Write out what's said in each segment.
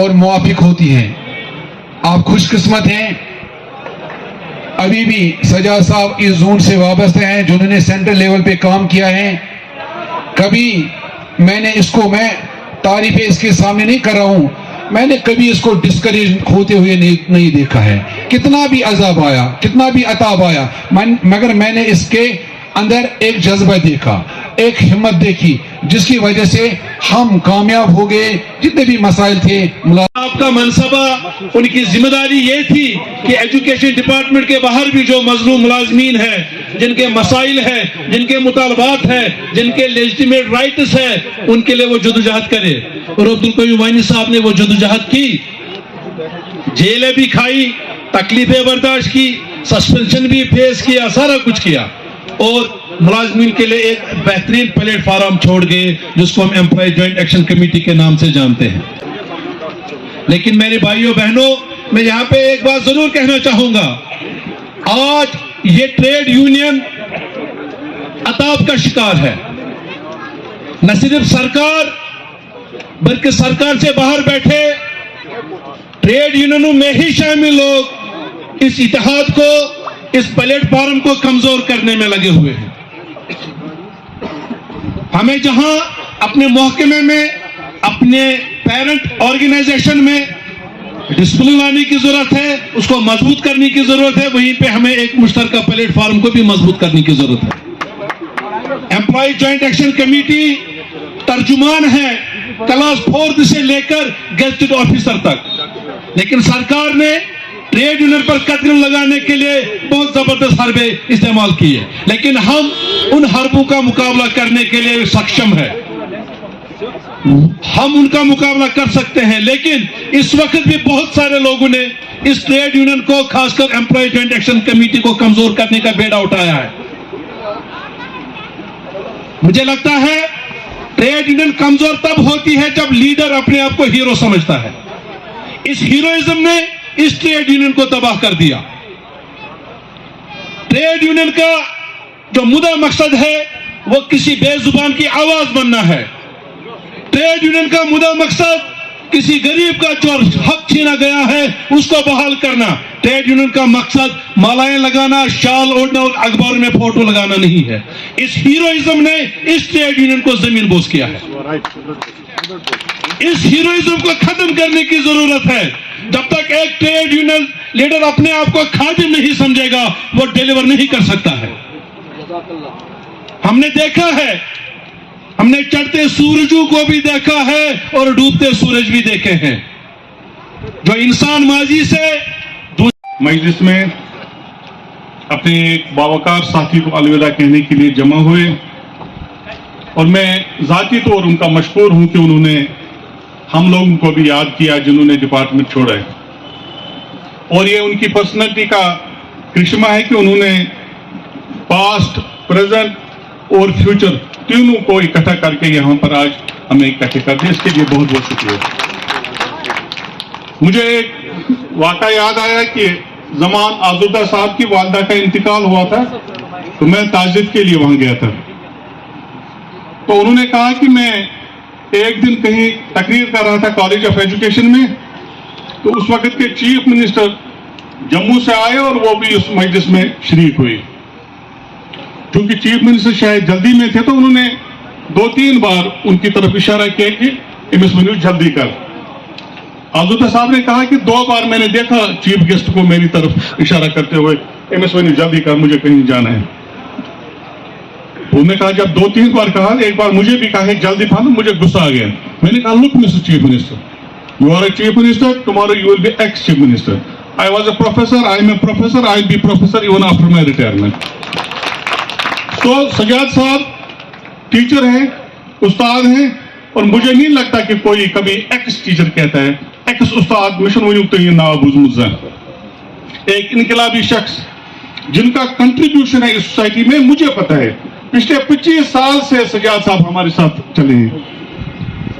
اور موافق ہوتی ہیں. آپ خوش قسمت ہیں ابھی بھی سجاد صاحب اس زون سے وابستہ ہیں جنہوں نے سینٹرل لیول پہ کام کیا ہے. کبھی میں نے اس کو تعریفیں اس کے سامنے نہیں کر رہا ہوں, میں نے کبھی اس کو ڈسکریج ہوتے ہوئے نہیں دیکھا ہے. کتنا بھی عذاب آیا, کتنا بھی عطاب آیا, مگر میں نے اس کے اندر ایک جذبہ دیکھا, ایک ہمت دیکھی, جس کی وجہ سے ہم کامیاب ہو گئے. جتنے بھی مسائل تھے آپ کا منصبہ, ان کی ذمہ داری یہ تھی کہ ایجوکیشن ڈپارٹمنٹ کے باہر بھی جو مظلوم ملازمین ہیں, جن کے مسائل ہیں, جن کے مطالبات ہیں, جن کے لیجٹیمیٹ رائٹس ہیں, ان کے لیے وہ جدوجہد کرے. اور عبدالقیوم وانی صاحب نے وہ جدوجہد کی, جیلیں بھی کھائی, تکلیفیں برداشت کی, سسپینشن بھی فیس کیا, سارا کچھ کیا, اور ملازمین کے لیے ایک بہترین پلیٹ فارم چھوڑ گئے جس کو ہم امپلائی جوائنٹ ایکشن کمیٹی کے نام سے جانتے ہیں. لیکن میرے بھائیوں بہنوں, میں یہاں پہ ایک بات ضرور کہنا چاہوں گا, آج یہ ٹریڈ یونین عطاب کا شکار ہے. نہ صرف سرکار بلکہ سرکار سے باہر بیٹھے ٹریڈ یونینوں میں ہی شامل لوگ اس اتحاد کو, اس پلیٹ فارم کو کمزور کرنے میں لگے ہوئے ہیں. ہمیں جہاں اپنے محکمے میں, اپنے پیرنٹ آرگنائزیشن میں ڈسپلن لانے کی ضرورت ہے, اس کو مضبوط کرنے کی ضرورت ہے, وہیں پہ ہمیں ایک مشترکہ پلیٹ فارم کو بھی مضبوط کرنے کی ضرورت ہے. امپلائی جوائنٹ ایکشن کمیٹی ترجمان ہے کلاس 4 سے لے کر گیزٹڈ آفیسر تک, لیکن سرکار نے ٹریڈ یونین پر قدغن لگانے کے لیے بہت زبردست حربے استعمال کیے, لیکن ہم ان حربوں کا مقابلہ کرنے کے لیے سکشم ہے, ہم ان کا مقابلہ کر سکتے ہیں. لیکن اس وقت بھی بہت سارے لوگوں نے اس ٹریڈ یونین کو, خاص کر امپلائی جوائنٹ ایکشن کمیٹی کو کمزور کرنے کا بیڑا اٹھایا ہے. مجھے لگتا ہے ٹریڈ یونین کمزور تب ہوتی ہے جب لیڈر اپنے آپ کو ہیرو سمجھتا ہے. اس ہیروئزم نے اس ٹریڈ یونین کو تباہ کر دیا. ٹریڈ یونین کا جو مدعا مقصد ہے وہ کسی بے زبان کی آواز بننا ہے. ٹریڈ یونین کا مدعا مقصد کسی غریب کا جو حق چھینا گیا ہے اس کو بحال کرنا. ٹریڈ یونین کا مقصد مالائیں لگانا, شال اوڑھنا اور اخبار میں فوٹو لگانا نہیں ہے. اس ہیروئزم نے اس ٹریڈ یونین کو زمین بوس کیا ہے. اس ہیروئزم کو ختم کرنے کی ضرورت ہے. جب تک ایک ٹریڈ یونین لیڈر اپنے آپ کو خادم نہیں سمجھے گا وہ ڈیلیور نہیں کر سکتا ہے. ہم نے دیکھا ہے, ہم نے چڑھتے سورجوں کو بھی دیکھا ہے اور ڈوبتے سورج بھی دیکھے ہیں. جو انسان ماضی سے مجلس میں اپنے ایک باوقار ساتھی کو الوداع کہنے کے لیے جمع ہوئے, اور میں ذاتی طور ان کا مشکور ہوں کہ انہوں نے ہم لوگوں کو بھی یاد کیا جنہوں نے ڈپارٹمنٹ چھوڑا ہے. اور یہ ان کی پرسنالٹی کا کرشمہ ہے کہ انہوں نے پاسٹ, پریزنٹ اور فیوچر تینوں کو اکٹھا کر کے یہاں پر آج ہمیں اکٹھے کر دیا. اس کے لیے بہت بہت شکریہ. مجھے ایک واقعہ یاد آیا کہ زمان آزودہ صاحب کی والدہ کا انتقال ہوا تھا, تو میں تعزیت کے لیے وہاں گیا تھا. تو انہوں نے کہا کہ میں ایک دن کہیں تقریر کر رہا تھا کالج آف ایجوکیشن میں, تو اس وقت کے چیف منسٹر جموں سے آئے اور وہ بھی اس مجلس میں شریک ہوئے. چونکہ چیف منسٹر شاید جلدی میں تھے تو انہوں نے 2-3 بار ان کی طرف اشارہ کیا کہ MS منیو جلدی کر. آزودہ صاحب نے کہا کہ 2 بار میں نے دیکھا چیف گیسٹ کو میری طرف اشارہ کرتے ہوئے, MS منیو جلدی کر, مجھے کہیں جانا ہے. انہوں نے کہا جب 2-3 بار کہا, ایک بار مجھے بھی کہا جلدی پھانا, مجھے غصہ آ گیا. میں نے کہا look mister chief minister, you are a chief minister, tomorrow you will be ex chief minister. I was a professor, I am a professor, I will be professor even after my retirement. تو سجاد صاحب teacher ہیں, استاد ہیں, اور مجھے نہیں لگتا کہ کوئی کبھی ایکس ٹیچر کہتا ہے. ایکس استاد مشن ونیو تو یہ ناو بوزمت. ایک انقلابی شخص جن کا کنٹریبیوشن ہے اس سوسائٹی میں. مجھے پتا ہے پچھلے 25 سال سے سجاد صاحب ہمارے ساتھ چلے ہیں.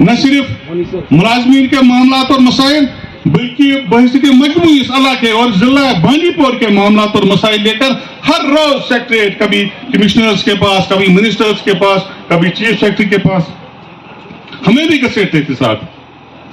نہ صرف ملازمین کے معاملات اور مسائل بلکہ بحثیت مجموعی اس علاقے اور ضلع بانڈی پور کے معاملات اور مسائل لے کر ہر روز سیکریٹریٹ, کبھی کمشنرز کے پاس, کبھی منسٹرز کے پاس, کبھی چیف سیکرٹری کے پاس, ہمیں بھی گھسیٹتے تھے ساتھ.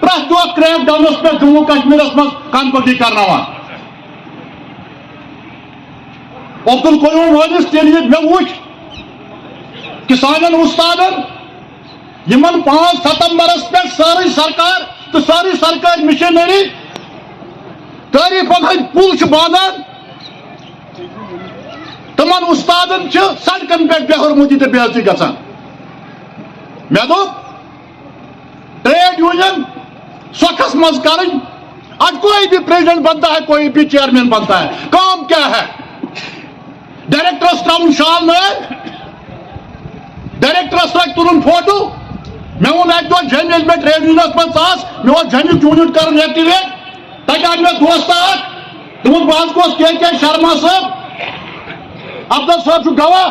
پریس دو کریک ڈاؤنس پہ جموں کشمیر من کن پٹی کرناوان عبدالقیوم وٲلِس تیٚلہِ مےٚ وٕچھ کہ سانٮ۪ن اُستادن یمن 5 ستمبرس پہ ساری سرکار تو ساری سرکار مشنری تعریفن ہند پل باندھان تمن استادن سڑکن پہ بےحرمتی تو بے عزتی گژھان مے دوٚپ ٹریڈ یونین سۄکھس منٛز کرٕنۍ اد کوئی بھی پریزیڈنٹ بنتا ہے کوئی بھی چیئرمین بنتا ہے کام کیا ہے ڈائریکٹرس تراؤن شال نٲلۍ ڈائریکٹرس لگہِ تُلُن فوٹو مے ووٚن اکہِ دۄہ جیٚمہِ ییٚلہِ مےٚ ٹریڈ یونینس منٛز ژاس مےٚ اوس جیٚمیُک یوٗنٹ کرُن ایکٹِویٹ تتہِ آو مےٚ دوستہ اکھ دوٚپُن بہٕ حظ گوس کے شرما صٲب افضل صٲب چھُ گواہ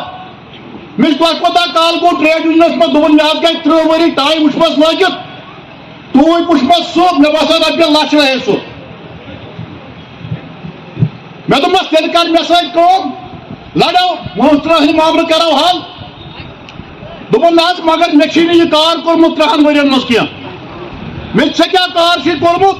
مےٚ چھُ تۄہہِ کوتاہ کال گوٚو ٹریڈ یونینس منٛز دوٚپُن مےٚ حظ گٔے 30 ؤری ٹایم وٕچھمس لٲگِتھ توٗرۍ وٕچھمس سُہ مےٚ باسان رۄپیہِ لچھ رہے سُہ مےٚ دوٚپمس تیٚلہِ کر مےٚ سۭتۍ کٲم لڑو وۄنۍ 30 معاملہٕ کرو حل دوٚپُن نہ حظ مگر مےٚ چھُے نہٕ یہِ کار کوٚرمُت 30 ؤرین منٛز کینٛہہ مےٚ ژےٚ کیٛاہ کار چھُے کوٚرمُت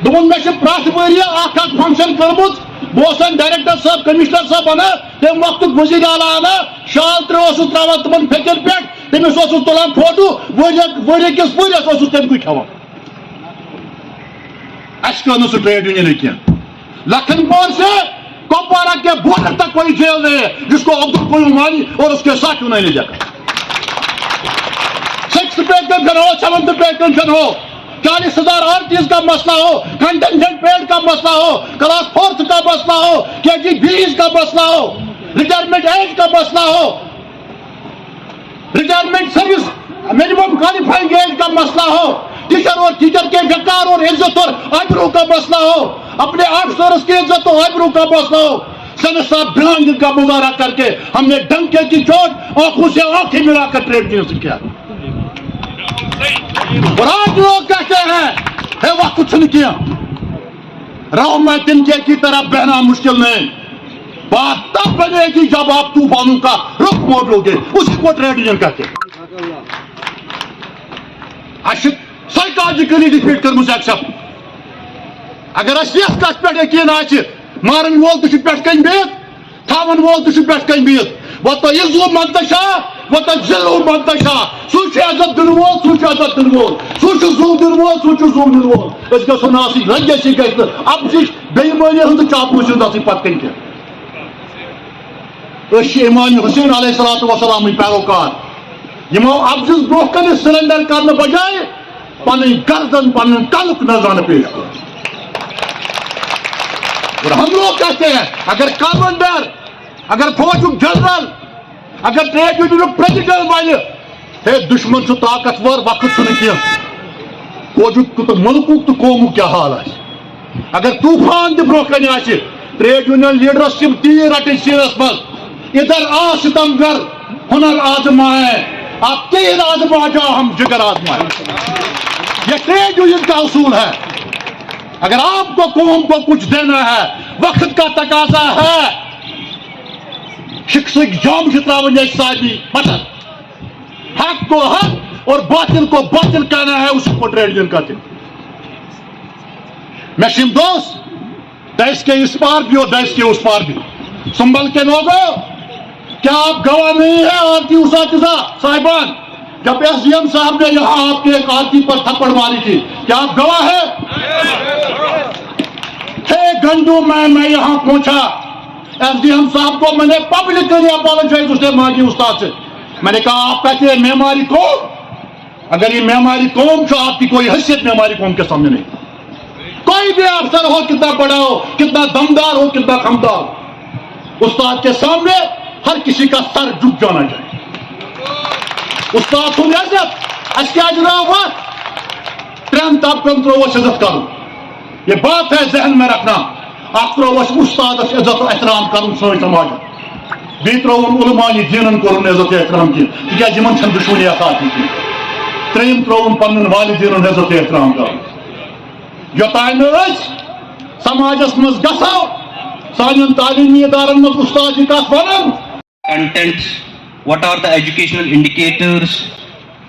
دوٚپُن مےٚ چھُ پرٛٮ۪تھ ؤرۍ اکھ فنکشن کٔرمٕژ بہٕ اوسن ڈائریکٹر صٲب کمشنر صٲب انان تمہِ وقتُک وزیر اعلیٰ انان شال 3 اوسُس تراوان تِمن فکر پٮ۪ٹھ تٔمِس اوسُس تُلان فوٹو ؤرۍ کِس ؤریس اوسُس تمکُے کھٮ۪وان اَسہِ کٔر نہٕ سُہ ٹریڈ یونین کینٛہہ لکھن پور سے کپوارہ کے بارڈر تک کوئی جیل نہیں ہے جس کو عبدالقیوم وانی اور اس کے ساتھیوں نے لے جا کر 6th پے پینشن ہو 7th پے پینشن ہو 40,000 آرٹیز کا مسئلہ ہو کنٹنجنٹ پیڈ کا مسئلہ ہو کلاس 4th کا مسئلہ ہو KG-20 کا مسئلہ ہو ریٹائرمنٹ ایج کا مسئلہ ہو retirement service minimum qualifying age کا مسئلہ ہو ٹیچر اور ٹیچر کے وقار اور عزت اور آبرو کا مسئلہ ہو اپنے آفیسرز کی عزت اور آبرو کا مسئلہ ہو سینٹ صاحب برانڈ کا مظاہرہ کر کے ہم نے ڈنکے کی چوٹ آنکھوں سے آنکھیں ملا کر ٹریڈ یونین سے کیا اور آج لوگ کہتے ہیں ہے وہ کچھ نہیں کیا رہو میں تنکے کی طرح بہنا مشکل نہیں بات تب بنے گی جب آپ طوفانوں کا رخ موڑو گے اسی کو ٹریڈ یونین کہتے ہیں سائیکالجیکلی ڈیفیٹ کرمٕژ ایکسپٹ اگر اس یتھ کتھ پٮ۪ٹھ یقین آسہِ مارن وول تہِ چھُ پٮ۪ٹھ کنہِ بِہِتھ تھاون وول تہِ چھُ پٮ۪ٹھ کنہِ بِہِتھ وۄنۍ تۄہہِ عزو منتشا وۄنۍ تۄہہِ ذِلو منتشا سُہ چھُ عزت دِنہٕ وول سُہ چھُ عزت دِنہٕ وول سُہ چھُ ظُلم دِنہٕ وول سُہ چھُ ظُلم دِنہٕ وول أسۍ گژھو نہٕ آسٕنۍ رنجشی گژھِ نہٕ اَپزِچ بےایمٲنی ہٕنٛز تہٕ چاپلوٗسی ہٕنٛز آسٕنۍ پتہٕ کَنہِ کینٛہہ أسۍ چھِ امام حسین علیہ الصلوۃ والسلامٕکۍ پیروکار یِمو اَپزِس برونٛہہ کَنہِ سرنڈر کرنہٕ بجایے پنٕنۍ گردن پنُن کلُک نذرانہ پیش کر اور ہم لوگ کہتے ہیں اگر کمانڈر اگر فوجک جنرل اگر ٹریڈ یونینک پریزیڈنٹ بنہِ ہے دشمن چھُ طاقتور وقت چھُنہٕ کینٛہہ فوجک تہٕ ملکُک تہٕ قومُک کیٛاہ حال آسہِ اگر طوفان تہِ برونٛہہ کَنہِ آسہِ ٹریڈ یونین لیڈرس یِم تیٖر رٹٕنۍ سیٖنس منٛز ادھر آ ستمگر ہنر آزمائے آپ تیر آزما جاؤ ہم جگر آزمائے یہ ٹریڈ یونین کا اصول ہے اگر آپ کو قوم کو کچھ دینا ہے وقت کا تقاضا ہے شخصک جام تراون ساری بٹن حق کو حق اور باطل کو باطل کہنا ہے اسی کو ٹریڈ یونین کہتے ہیں میں دوست دیش کے اس پار بھی اور دیش کے اس پار بھی سنبھل کے لوگوں کیا آپ گواہ نہیں ہے آپ کی اساتذہ صاحبان جب ایس ڈی ایم صاحب نے یہاں آپ کے ایک آدمی پر تھپڑ ماری تھی کیا آپ گواہ ہیں گنڈو میں یہاں پہنچا ایس ڈی ایم صاحب کو میں نے پبلکلی اپالوجائز اس نے مانگی استاد سے میں نے کہا آپ کہتے ہیں معماری قوم اگر یہ معماری قوم تو آپ کی کوئی حیثیت معماری قوم کے سامنے نہیں کوئی بھی افسر ہو کتنا بڑا ہو کتنا دمدار ہو کتنا خمدار ہو استاد کے سامنے ہر کسی کا سر جھک جانا چاہیے استاد سن عزت اس کیا جنا ہوا ترین طبقن تروس عزت کرو یہ بات ہے ذہن میں رکھنا آپ تروس استاد عزت و احترام کرن سوئی سماج بی ترون علماء دینن کرن عزت و احترام کی کیا جمن چھن دشمنی آساتی کی ترین ترون پنن والدینن عزت و احترام کرن یوتان اس سماجس مز گسو سانن تعلیمی ادارن مز استاد کس ونن contents, what are the educational indicators,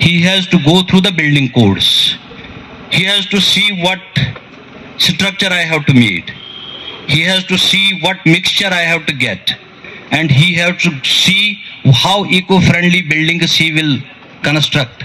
He has to go through the building codes. He has to see what structure I have to meet. He has to see what mixture I have to get. And he has to see how eco-friendly buildings he will construct.